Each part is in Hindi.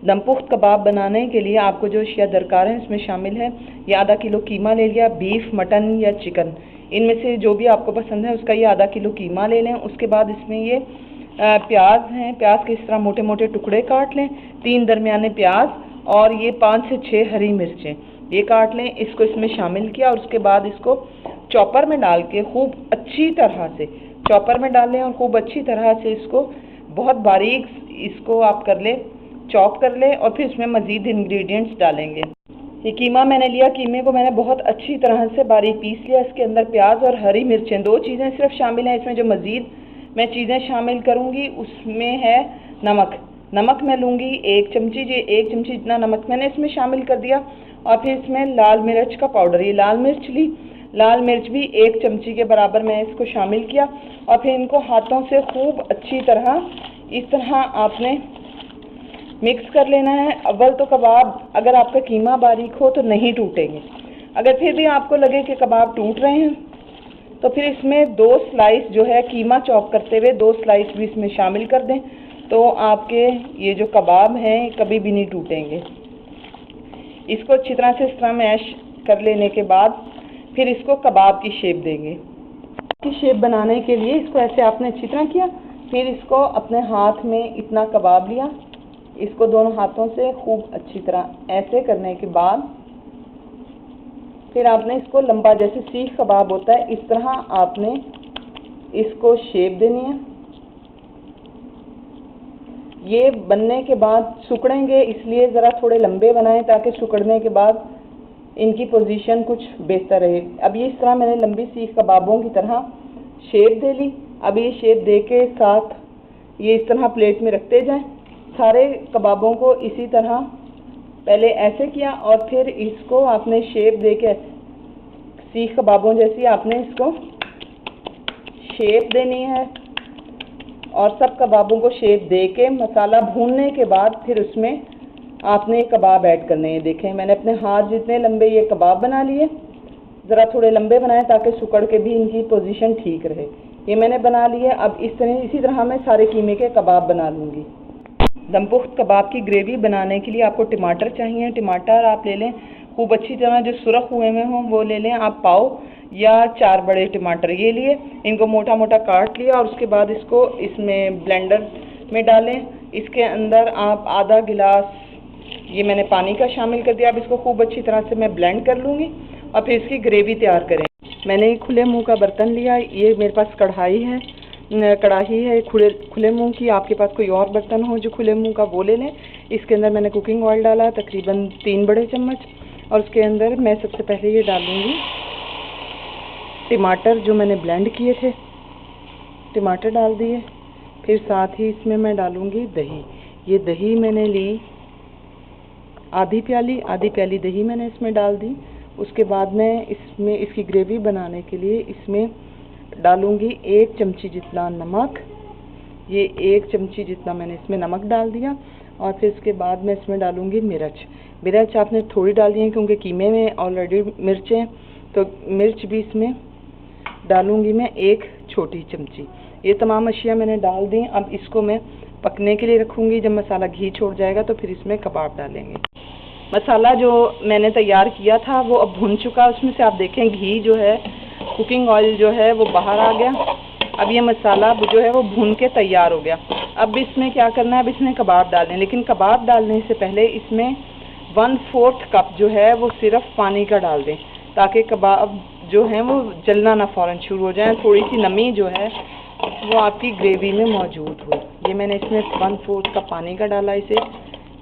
दमपुख्त कबाब बनाने के लिए आपको जो अशिया दरकार है इसमें शामिल है, ये आधा किलो कीमा ले लिया, बीफ, मटन या चिकन, इनमें से जो भी आपको पसंद है उसका ये आधा किलो कीमा ले लें। उसके बाद इसमें ये प्याज हैं, प्याज के इस तरह मोटे मोटे टुकड़े काट लें, 3 दरमियाने प्याज और ये 5 से 6 हरी मिर्चें ये काट लें, इसको इसमें शामिल किया और उसके बाद इसको चॉपर में डाल के खूब अच्छी तरह से चॉपर में डाल लें और खूब अच्छी तरह से इसको बहुत बारीक इसको आप कर लें, चॉप कर लें और फिर इसमें मज़ीद इंग्रेडिएंट्स डालेंगे। ये कीमा मैंने लिया, कीमे को मैंने बहुत अच्छी तरह से बारीक पीस लिया। इसके अंदर प्याज और हरी मिर्चें 2 चीज़ें सिर्फ शामिल हैं। इसमें जो मज़ीद मैं चीज़ें शामिल करूँगी उसमें है नमक मैं लूँगी 1 चमची, ये 1 चमची जितना नमक मैंने इसमें शामिल कर दिया। और फिर इसमें लाल मिर्च का पाउडर, ये लाल मिर्च ली, लाल मिर्च भी 1 चमची के बराबर मैं इसको शामिल किया और फिर इनको हाथों से खूब अच्छी तरह इस तरह आपने मिक्स कर लेना है। अव्वल तो कबाब अगर आपका कीमा बारीक हो तो नहीं टूटेंगे, अगर फिर भी आपको लगे कि कबाब टूट रहे हैं तो फिर इसमें 2 स्लाइस जो है कीमा चॉप करते हुए 2 स्लाइस भी इसमें शामिल कर दें, तो आपके ये जो कबाब हैं कभी भी नहीं टूटेंगे। इसको अच्छी तरह से इस तरह मैश कर लेने के बाद फिर इसको कबाब की शेप देंगे। की शेप बनाने के लिए इसको ऐसे आपने अच्छी तरह किया, फिर इसको अपने हाथ में इतना कबाब लिया, इसको दोनों हाथों से खूब अच्छी तरह ऐसे करने के बाद फिर आपने इसको लंबा, जैसे सीख कबाब होता है इस तरह आपने इसको शेप देनी है। ये बनने के बाद सिकुड़ेंगे, इसलिए ज़रा थोड़े लंबे बनाएं ताकि सिकुड़ने के बाद इनकी पोजीशन कुछ बेहतर रहे। अब ये इस तरह मैंने लंबी सीख कबाबों की तरह शेप दे ली। अब ये शेप दे के साथ ये इस तरह प्लेट में रखते जाएं। सारे कबाबों को इसी तरह पहले ऐसे किया और फिर इसको आपने शेप दे के सीख कबाबों जैसी आपने इसको शेप देनी है और सब कबाबों को शेप दे के मसाला भूनने के बाद फिर उसमें आपने कबाब ऐड करने हैं। देखें मैंने अपने हाथ जितने लंबे ये कबाब बना लिए, ज़रा थोड़े लंबे बनाए ताकि सुकड़ के भी इनकी पोजीशन ठीक रहे। ये मैंने बना लिए। अब इसी तरह मैं सारे कीमे के कबाब बना लूँगी। दमपुख्त कबाब की ग्रेवी बनाने के लिए आपको टमाटर चाहिए। टमाटर आप ले लें खूब अच्छी तरह, जो सुरख हुए में हों वो ले लें आप, पाव या 4 बड़े टमाटर ये लिए, इनको मोटा मोटा काट लिया और उसके बाद इसको इसमें ब्लेंडर में डालें। इसके अंदर आप आधा गिलास ये मैंने पानी का शामिल कर दिया। अब इसको खूब अच्छी तरह से मैं ब्लेंड कर लूँगी और फिर इसकी ग्रेवी तैयार करें। मैंने खुले मुंह का बर्तन लिया, ये मेरे पास कढ़ाई है खुले मुंह की। आपके पास कोई और बर्तन हो जो खुले मुंह का वो ले लें। इसके अंदर मैंने कुकिंग ऑयल डाला तकरीबन 3 बड़े चम्मच और उसके अंदर मैं सबसे पहले ये डालूँगी टमाटर जो मैंने ब्लेंड किए थे, टमाटर डाल दिए। फिर साथ ही इसमें मैं डालूँगी दही। ये दही मैंने ली आधी प्याली दही मैंने इसमें डाल दी। उसके बाद मैं इसमें इसकी ग्रेवी बनाने के लिए इसमें डालूँगी 1 चमची जितना नमक। ये 1 चमची जितना मैंने इसमें नमक डाल दिया और फिर इसके बाद मैं इसमें डालूँगी मिर्च आपने थोड़ी डाली है क्योंकि कीमे में ऑलरेडी मिर्च हैं, तो मिर्च भी इसमें डालूँगी मैं 1 छोटी चमची। ये तमाम अशिया मैंने डाल दी। अब इसको मैं पकने के लिए रखूँगी। जब मसाला घी छोड़ जाएगा तो फिर इसमें कबाब डालेंगे। मसाला जो मैंने तैयार किया था वो अब भुन चुका, उसमें से आप देखें घी जो है, कुकिंग ऑयल जो है वो बाहर आ गया। अब ये मसाला जो है वो भुन के तैयार हो गया। अब इसमें क्या करना है, अब इसमें कबाब डालने, लेकिन कबाब डालने से पहले इसमें 1/4 कप जो है वो सिर्फ पानी का डाल दें ताकि कबाब जो हैं वो जलना ना फ़ौरन शुरू हो जाए, थोड़ी सी नमी जो है वो आपकी ग्रेवी में मौजूद हो। ये मैंने इसमें 1/4 कप पानी का डाला, इसे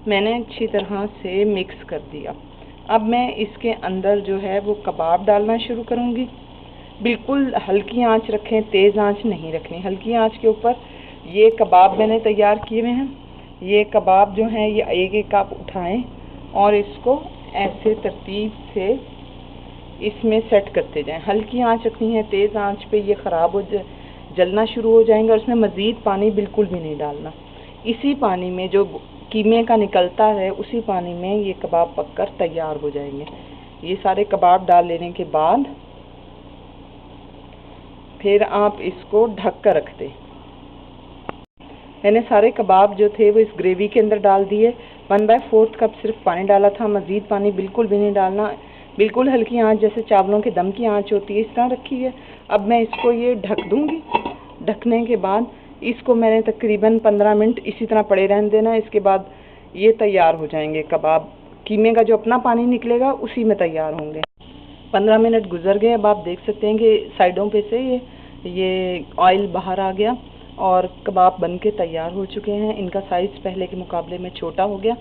मैंने अच्छी तरह से मिक्स कर दिया। अब मैं इसके अंदर जो है वो कबाब डालना शुरू करूँगी। बिल्कुल हल्की आंच रखें, तेज़ आंच नहीं रखनी। हल्की आंच के ऊपर ये कबाब मैंने तैयार किए हुए हैं। ये कबाब जो हैं ये एक कप उठाएं और इसको ऐसे तरतीब से इसमें सेट करते जाएं। हल्की आंच रखनी है, तेज़ आंच पे ये ख़राब जलना शुरू हो जाएंगे और इसमें मज़ीद पानी बिल्कुल भी नहीं डालना। इसी पानी में जो कीमे का निकलता है उसी पानी में ये कबाब पककर तैयार हो जाएंगे। ये सारे कबाब डाल लेने के बाद फिर आप इसको ढक कर रख दें। मैंने सारे कबाब जो थे वो इस ग्रेवी के अंदर डाल दिए। 1/4 कप सिर्फ पानी डाला था, मज़ीद पानी बिल्कुल भी नहीं डालना। बिल्कुल हल्की आंच, जैसे चावलों के दम की आंच होती है, इस तरह रखी है। अब मैं इसको ये ढक दूँगी। ढकने के बाद इसको मैंने तकरीबन 15 मिनट इसी तरह पड़े रहने देना। इसके बाद ये तैयार हो जाएंगे कबाब। कीमे का जो अपना पानी निकलेगा उसी में तैयार होंगे। 15 मिनट गुजर गए। अब आप देख सकते हैं कि साइडों पे से ये ऑयल बाहर आ गया और कबाब बन के तैयार हो चुके हैं। इनका साइज़ पहले के मुकाबले में छोटा हो गया,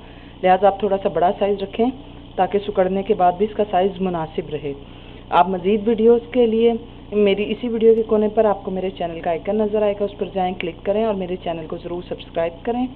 लिहाजा आप थोड़ा सा बड़ा साइज़ रखें ताकि सुकड़ने के बाद भी इसका साइज़ मुनासिब रहे। आप मज़ीद वीडियोस के लिए मेरी इसी वीडियो के कोने पर आपको मेरे चैनल का आइकन नज़र आएगा, उस पर जाएं, क्लिक करें और मेरे चैनल को ज़रूर सब्सक्राइब करें।